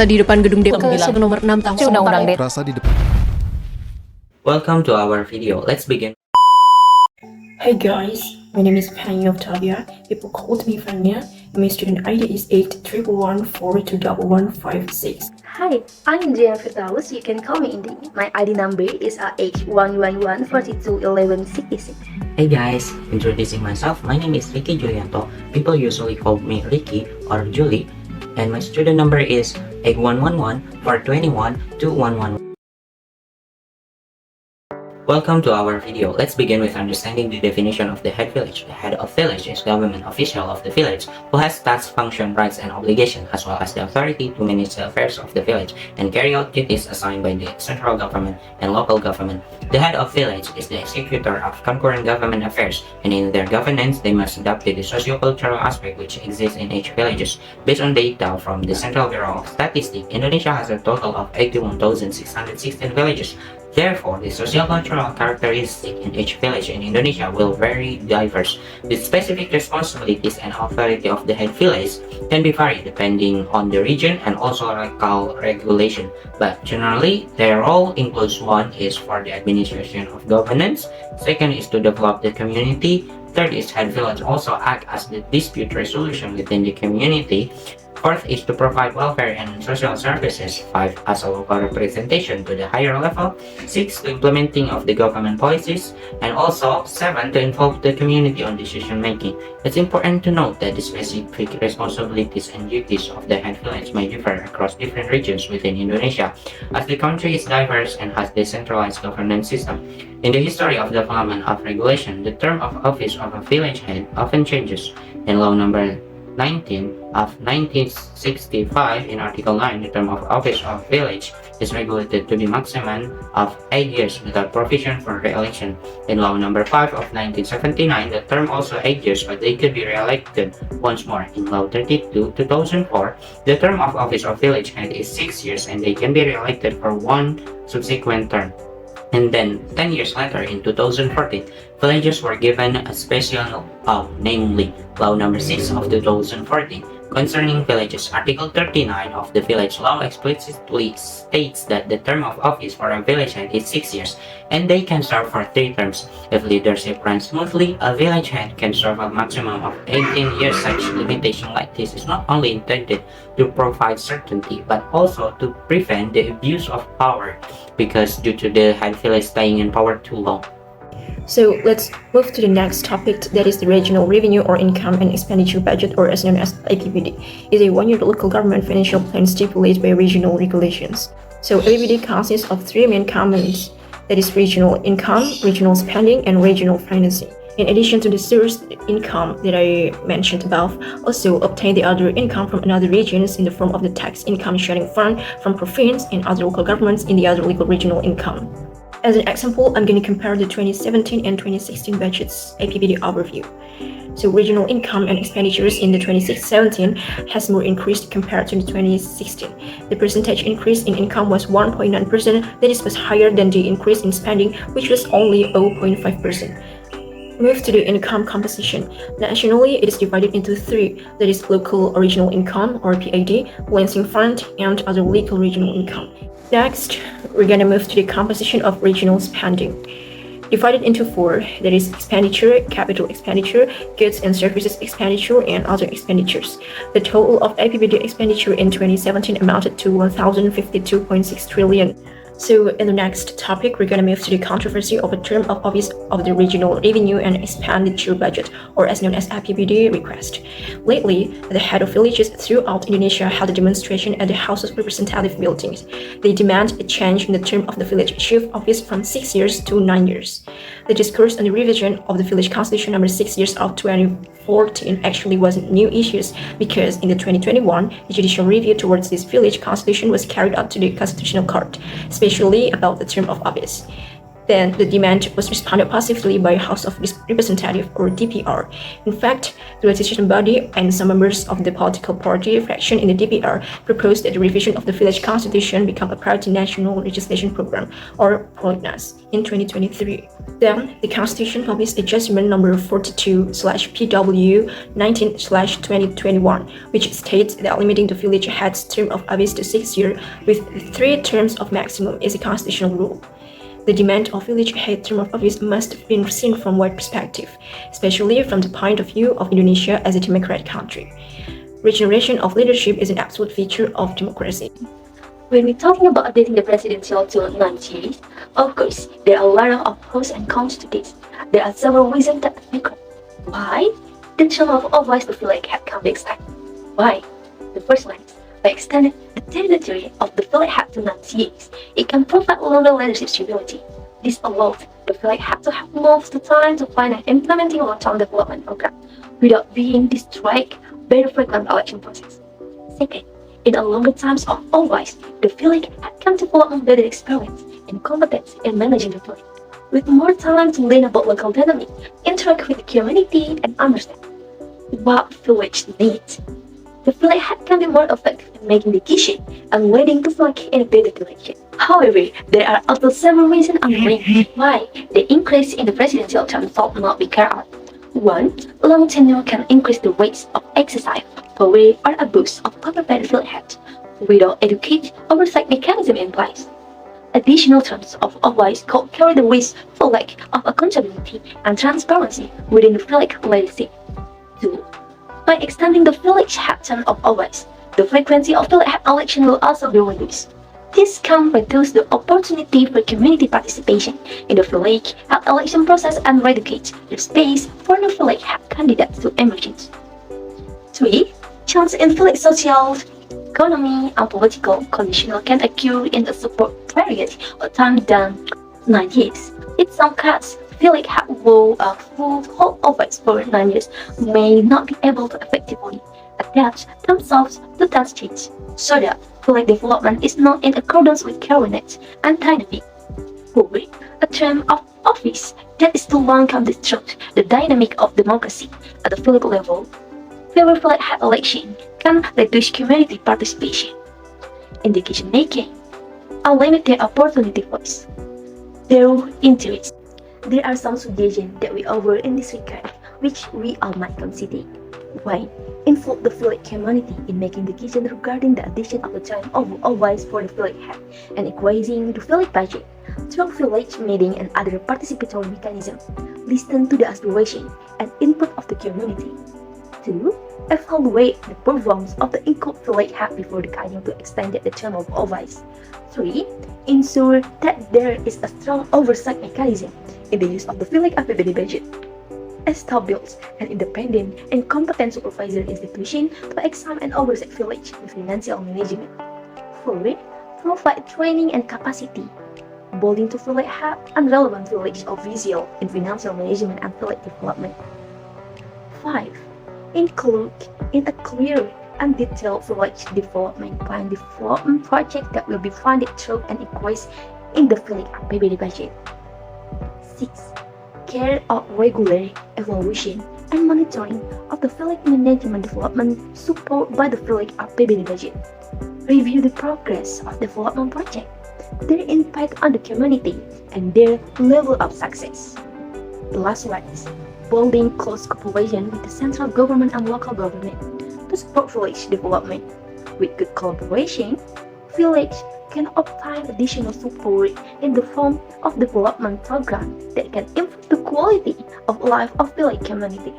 di depan gedung DPR nomor 6 tahun Undang-undang Rasa di depan. Welcome to our video. Let's begin. Hey guys, my name is Fanja Oftafia. People called me Fanja. My student ID is 811142156. Hi, I'm Indriana Firdaus. You can call me Indri. My ID number is H111421166. Hey guys, introducing myself. My name is Riki Julianto. People usually call me Riki or Julie. And my student number is 8111421211. Welcome to our video. Let's begin with understanding the definition of the head village. The head of village is government official of the village who has tasks, function, rights, and obligation, as well as the authority to manage the affairs of the village and carry out duties assigned by the central government and local government. The head of village is the executor of concurrent government affairs, and in their governance, they must adapt to the socio-cultural aspect which exists in each village. Based on data from the Central Bureau of Statistics, Indonesia has a total of 81,616 villages. Therefore, the socio-cultural characteristics in each village in Indonesia will vary diverse. The specific responsibilities and authority of the head village can be varied depending on the region and also local regulation. But generally, their role includes: one is for the administration of governance, second is to develop the community, third is head village also act as the dispute resolution within the community, fourth is to provide welfare and social services, 5 as a local representation to the higher level, 6 to implementing of the government policies, and also 7 to involve the community on decision making. It's important to note that the specific responsibilities and duties of the head village may differ across different regions within Indonesia, as the country is diverse and has decentralized governance system. In the history of development of regulation, the term of office of a village head often changes. In law number 19 of 1965, in Article 9, the term of office of village is regulated to the maximum of 8 years without provision for re-election. In Law number 5 of 1979, the term also 8 years, but they could be re-elected once more. In Law 32, 2004, the term of office of village head is 6 years and they can be re-elected for one subsequent term. And then 10 years later, in 2014, villages were given a special law, namely Law number 6 of 2014 concerning villages. Article 39 of the village law explicitly states that the term of office for a village head is 6 years and they can serve for 3 terms. If leadership runs smoothly, a village head can serve a maximum of 18 years. Such limitation like this is not only intended to provide certainty but also to prevent the abuse of power, because due to the head village staying in power too long. So let's move to the next topic, that is the regional revenue or income and expenditure budget, or as known as APBD. Is a one-year local government financial plan stipulated by regional regulations. So APBD consists of 3 main components, that is regional income, regional spending, and regional financing. In addition to the source income that I mentioned above, also obtain the other income from another regions in the form of the tax income sharing fund from province and other local governments in the other legal regional income. As an example, I'm going to compare the 2017 and 2016 budgets APBD overview. So regional income and expenditures in the 2017 has more increased compared to the 2016. The percentage increase in income was 1.9%, that is was higher than the increase in spending, which was only 0.5%. Move to the income composition. Nationally, it is divided into 3, that is local original income or PAD, lancing fund, and other local regional income. Next, we're gonna move to the composition of regional spending. Divided into 4, that is expenditure, capital expenditure, goods and services expenditure, and other expenditures. The total of APBD expenditure in 2017 amounted to 1,052.6 trillion. So in the next topic, we're going to move to the controversy of a term of office of the regional revenue and expenditure budget, or as known as APBD request. Lately, the head of villages throughout Indonesia held a demonstration at the House of Representative buildings. They demand a change in the term of the village chief office from 6 years to 9 years. The discourse on the revision of the village constitution number 6 years of 2014 actually wasn't new issues, because in the 2021, the judicial review towards this village constitution was carried out to the Constitutional Court, especially about the term of office. Then the demand was responded positively by House of Representatives or DPR. In fact, the legislation body and some members of the political party fraction in the DPR proposed that the revision of the village constitution become a priority national legislation program or PROLIGNAS in 2023. Then the constitution published adjustment number 42/PW 19/2021, which states that limiting the village head's term of office to 6 years with 3 terms of maximum is a constitutional rule. The demand of village head term of office must be seen from wide perspective, especially from the point of view of Indonesia as a democratic country. Regeneration of leadership is an absolute feature of democracy. When we're talking about updating the presidential to 9 years, of course, there are a lot of pros and cons to this. There are several reasons that make up why the term of office to village head can be extended. Why? The first one is by extending the territory of the village head to 9 years, it can provide longer leadership stability. This allows the village head to have more of the time to find and implementing long-term development program without being distracted by the frequent election process. Second, in a longer times of office, the village head can develop better experience and competence in managing the village, with more time to learn about local dynamic, interact with the community, and understand what village needs. The village head can be more effective in making decisions and leading the village in a better direction. However, there are also several reasons underlying why the increase in the presidential term should not be carried out. 1. Long tenure can increase the rates of exercise, power, or abuse of power by the village head without adequate oversight mechanism in place. Additional terms of office could carry the risk for lack of accountability and transparency within the village leadership. 2. By extending the village head term of office, the frequency of village head election will also be reduced. This can reduce the opportunity for community participation in the village head election process and reduce the space for the village head candidates to emerge. 3. Change in village social, economy, and political conditions can occur in the support period of time than 9 years. In some cases, village head will hold office for 9 years may not be able to effectively adapt themselves to that change, so that village development is not in accordance with current and dynamic. 4. A term of office that is too long can disrupt the dynamic of democracy at the village level. Fewer village head election can reduce community participation in decision making and limit their opportunity voice, their interest. There are some suggestions that we offer in this regard, which we all might consider. 1. Involve the village community in making decisions regarding the addition of the term of office for the village head and increasing the village budget through village meeting and other participatory mechanisms. Listen to the aspiration and input of the community. 2. Evaluate the performance of the incoming village head before deciding to extend the term of office. 3. Ensure that there is a strong oversight mechanism in the use of the village APBD budget. Establish an independent and competent supervisory institution to examine and oversee village financial management. 4. Provide training and capacity, building to village head and relevant village officials in financial management and village development. 5. Include in a clear and detailed village development plan development project that will be funded through an increase in the village APBD budget. 6. Carry out regular evaluation and monitoring of the village management development support by the village APBD budget. Review the progress of development project, their impact on the community, and their level of success. The last one is building close cooperation with the central government and local government to support village development. With good collaboration, village can obtain additional support in the form of development programs that can improve the quality of life of village community.